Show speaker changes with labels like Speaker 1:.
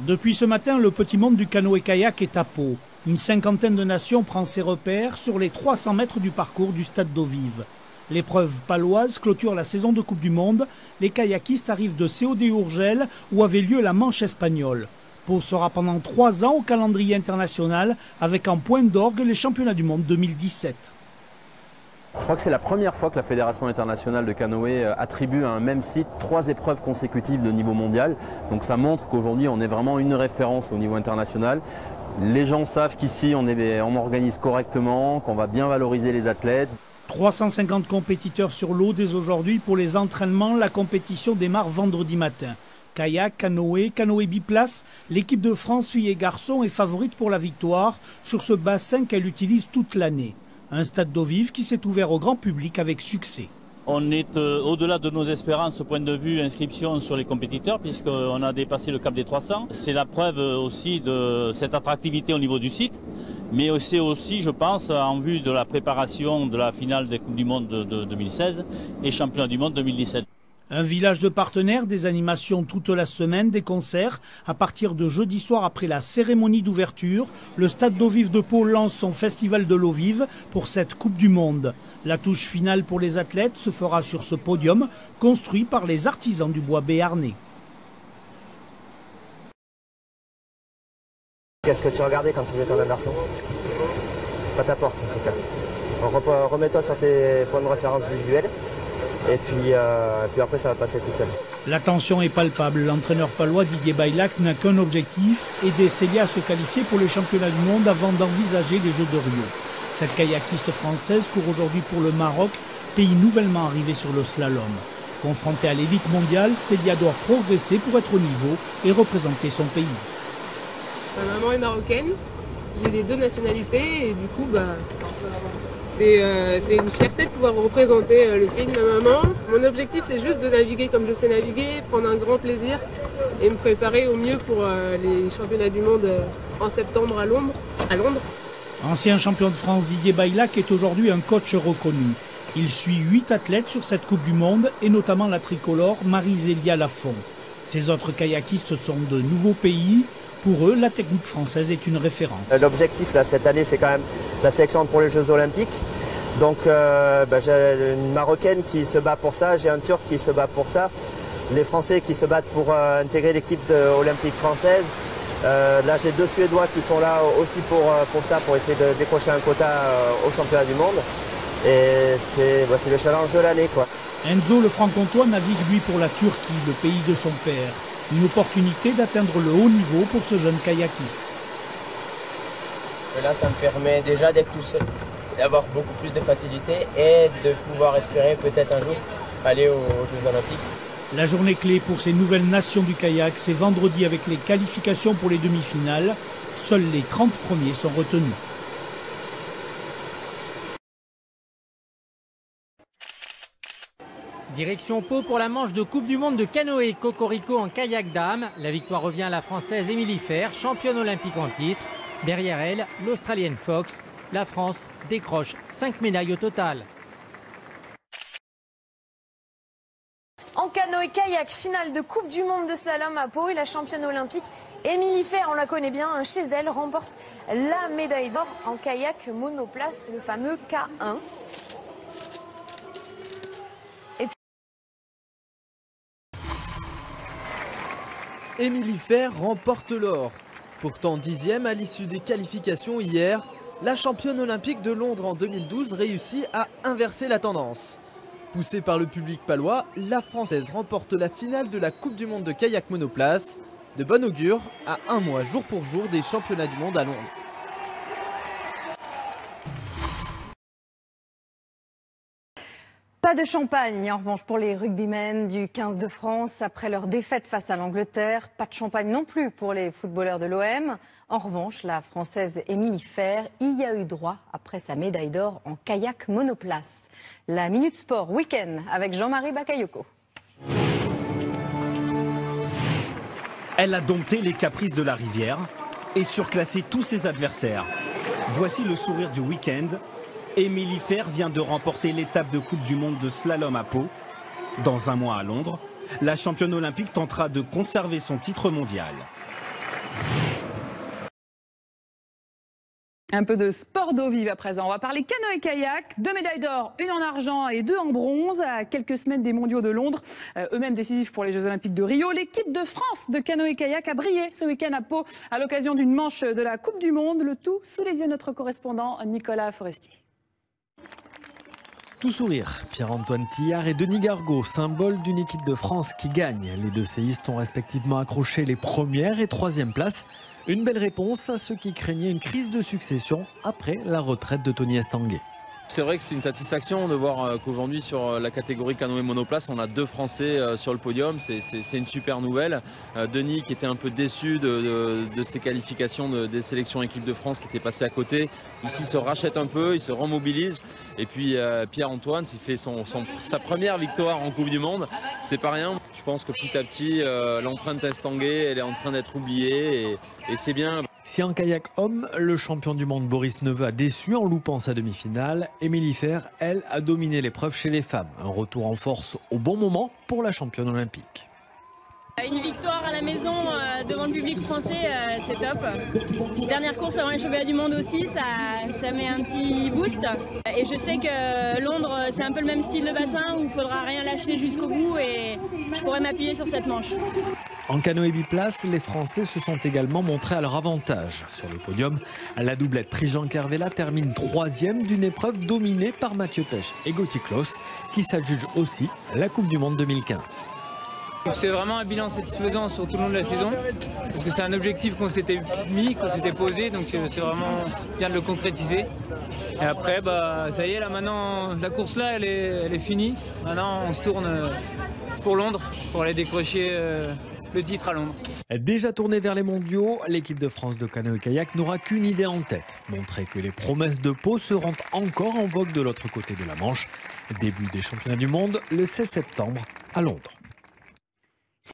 Speaker 1: Depuis ce matin, le petit monde du canoë-kayak est à Pau. Une cinquantaine de nations prend ses repères sur les 300 mètres du parcours du stade d'eau vive. L'épreuve paloise clôture la saison de Coupe du Monde. Les kayakistes arrivent de COD-Urgel où avait lieu la manche espagnole. Pau sera pendant 3 ans au calendrier international avec en point d'orgue les championnats du monde 2017.
Speaker 2: Je crois que c'est la première fois que la Fédération internationale de canoë attribue à un même site 3 épreuves consécutives de niveau mondial. Donc ça montre qu'aujourd'hui on est vraiment une référence au niveau international. Les gens savent qu'ici on organise correctement, qu'on va bien valoriser les athlètes.
Speaker 1: 350 compétiteurs sur l'eau dès aujourd'hui pour les entraînements. La compétition démarre vendredi matin. Kayak, canoë, canoë biplace, l'équipe de France filles et garçons est favorite pour la victoire sur ce bassin qu'elle utilise toute l'année. Un stade d'eau vive qui s'est ouvert au grand public avec succès.
Speaker 3: On est au-delà de nos espérances au point de vue inscription sur les compétiteurs puisqu'on a dépassé le cap des 300. C'est la preuve aussi de cette attractivité au niveau du site, mais c'est aussi, je pense, en vue de la préparation de la finale des Coupes du Monde de 2016 et Championnat du Monde 2017.
Speaker 1: Un village de partenaires, des animations toute la semaine, des concerts. À partir de jeudi soir après la cérémonie d'ouverture, le stade d'eau vive de Pau lance son festival de l'eau vive pour cette Coupe du Monde. La touche finale pour les athlètes se fera sur ce podium construit par les artisans du bois béarnais.
Speaker 4: Qu'est-ce que tu regardais quand tu faisais ton immersion? Pas ta porte en tout cas. Remets-toi sur tes points de référence visuels. Et puis après ça va passer tout seul.
Speaker 1: La tension est palpable. L'entraîneur palois Didier Baillac n'a qu'un objectif, aider Célia à se qualifier pour les championnats du monde avant d'envisager les Jeux de Rio. Cette kayakiste française court aujourd'hui pour le Maroc, pays nouvellement arrivé sur le slalom. Confrontée à l'élite mondiale, Célia doit progresser pour être au niveau et représenter son pays.
Speaker 5: Ma maman est marocaine, j'ai les 2 nationalités et du coup c'est une fierté de pouvoir représenter le pays de ma maman. Mon objectif, c'est juste de naviguer comme je sais naviguer, prendre un grand plaisir et me préparer au mieux pour les championnats du monde en septembre à Londres.
Speaker 1: Ancien champion de France, Didier Baillac est aujourd'hui un coach reconnu. Il suit 8 athlètes sur cette Coupe du Monde et notamment la tricolore Marie-Zélia Lafont. Ces autres kayakistes sont de nouveaux pays. Pour eux, la technique française est une référence.
Speaker 4: L'objectif là, cette année, c'est quand même la sélection pour les Jeux Olympiques. Donc j'ai une Marocaine qui se bat pour ça, j'ai un Turc qui se bat pour ça. Les Français qui se battent pour intégrer l'équipe olympique française. Là, j'ai 2 Suédois qui sont là aussi pour ça, pour essayer de décrocher un quota au championnat du monde. Et c'est le challenge de l'année, quoi.
Speaker 1: Enzo, le franc-comtois, navigue lui pour la Turquie, le pays de son père. Une opportunité d'atteindre le haut niveau pour ce jeune kayakiste.
Speaker 6: Là, ça me permet déjà d'être tout seul, d'avoir beaucoup plus de facilité et de pouvoir espérer peut-être un jour aller aux Jeux Olympiques.
Speaker 1: La journée clé pour ces nouvelles nations du kayak, c'est vendredi avec les qualifications pour les demi-finales. Seuls les 30 premiers sont retenus.
Speaker 7: Direction Pau pour la manche de Coupe du Monde de canoë Cocorico en kayak dame. La victoire revient à la Française Émilie Fer, championne olympique en titre. Derrière elle, l'Australienne Fox. La France décroche 5 médailles au total.
Speaker 8: En canoë-kayak, finale de Coupe du Monde de slalom à Pau et la championne olympique Émilie Fer, on la connaît bien, chez elle, remporte la médaille d'or en kayak monoplace, le fameux K1.
Speaker 9: Émilie Fer remporte l'or. Pourtant 10e à l'issue des qualifications hier, la championne olympique de Londres en 2012 réussit à inverser la tendance. Poussée par le public palois, la Française remporte la finale de la Coupe du Monde de kayak monoplace. De bon augure à 1 mois jour pour jour des championnats du monde à Londres.
Speaker 10: Pas de champagne en revanche pour les rugbymen du 15 de France après leur défaite face à l'Angleterre. Pas de champagne non plus pour les footballeurs de l'OM. En revanche, la Française Émilie Fer y a eu droit après sa médaille d'or en kayak monoplace. La Minute Sport Week-end avec Jean-Marie Bakayoko.
Speaker 11: Elle a dompté les caprices de la rivière et surclassé tous ses adversaires. Voici le sourire du week-end. Émilie Fer vient de remporter l'étape de Coupe du Monde de slalom à Pau. Dans 1 mois à Londres, la championne olympique tentera de conserver son titre mondial.
Speaker 12: Un peu de sport d'eau vive à présent. On va parler canoë-kayak. 2 médailles d'or, 1 en argent et 2 en bronze. À quelques semaines des mondiaux de Londres, eux-mêmes décisifs pour les Jeux Olympiques de Rio. L'équipe de France de canoë-kayak a brillé ce week-end à Pau à l'occasion d'une manche de la Coupe du Monde. Le tout sous les yeux de notre correspondant Nicolas Forestier.
Speaker 13: Tout sourire, Pierre-Antoine Tillard et Denis Gargaud, symbole d'une équipe de France qui gagne. Les deux séistes ont respectivement accroché les premières et troisièmes places. Une belle réponse à ceux qui craignaient une crise de succession après la retraite de Tony Estanguet.
Speaker 2: C'est vrai que c'est une satisfaction de voir qu'aujourd'hui sur la catégorie canoë monoplace, on a 2 Français sur le podium. C'est une super nouvelle. Denis qui était un peu déçu de ses qualifications des sélections équipe de France qui était passé à côté. Ici se rachète un peu, il se remobilise. Et puis Pierre-Antoine s'il fait sa première victoire en Coupe du Monde. C'est pas rien. Je pense que petit à petit, l'empreinte Estanguet, elle est en train d'être oubliée et c'est bien.
Speaker 13: Si en kayak homme, le champion du monde Boris Neveu a déçu en loupant sa demi-finale, Émilie Fer, elle, a dominé l'épreuve chez les femmes. Un retour en force au bon moment pour la championne olympique.
Speaker 14: Une victoire à la maison devant le public français, c'est top. Dernière course avant les championnats du monde aussi, ça met un petit boost. Et je sais que Londres, c'est un peu le même style de bassin où il ne faudra rien lâcher jusqu'au bout et je pourrais m'appuyer sur cette manche.
Speaker 13: En canoë biplace, les Français se sont également montrés à leur avantage. Sur le podium, la doublette Prigent Kervella termine 3e d'une épreuve dominée par Mathieu Pech et Gauthier Claus, qui s'adjuge aussi la Coupe du Monde 2015.
Speaker 15: C'est vraiment un bilan satisfaisant sur tout le long de la saison, parce que c'est un objectif qu'on s'était mis, qu'on s'était posé, donc c'est vraiment bien de le concrétiser. Et après, ça y est, là maintenant, la course là, elle est finie. Maintenant, on se tourne pour Londres, pour aller décrocher le titre à Londres.
Speaker 13: Déjà tournée vers les mondiaux, l'équipe de France de canoë-kayak n'aura qu'une idée en tête. Montrer que les promesses de Pau seront encore en vogue de l'autre côté de la Manche. Début des championnats du monde le 16 septembre à Londres.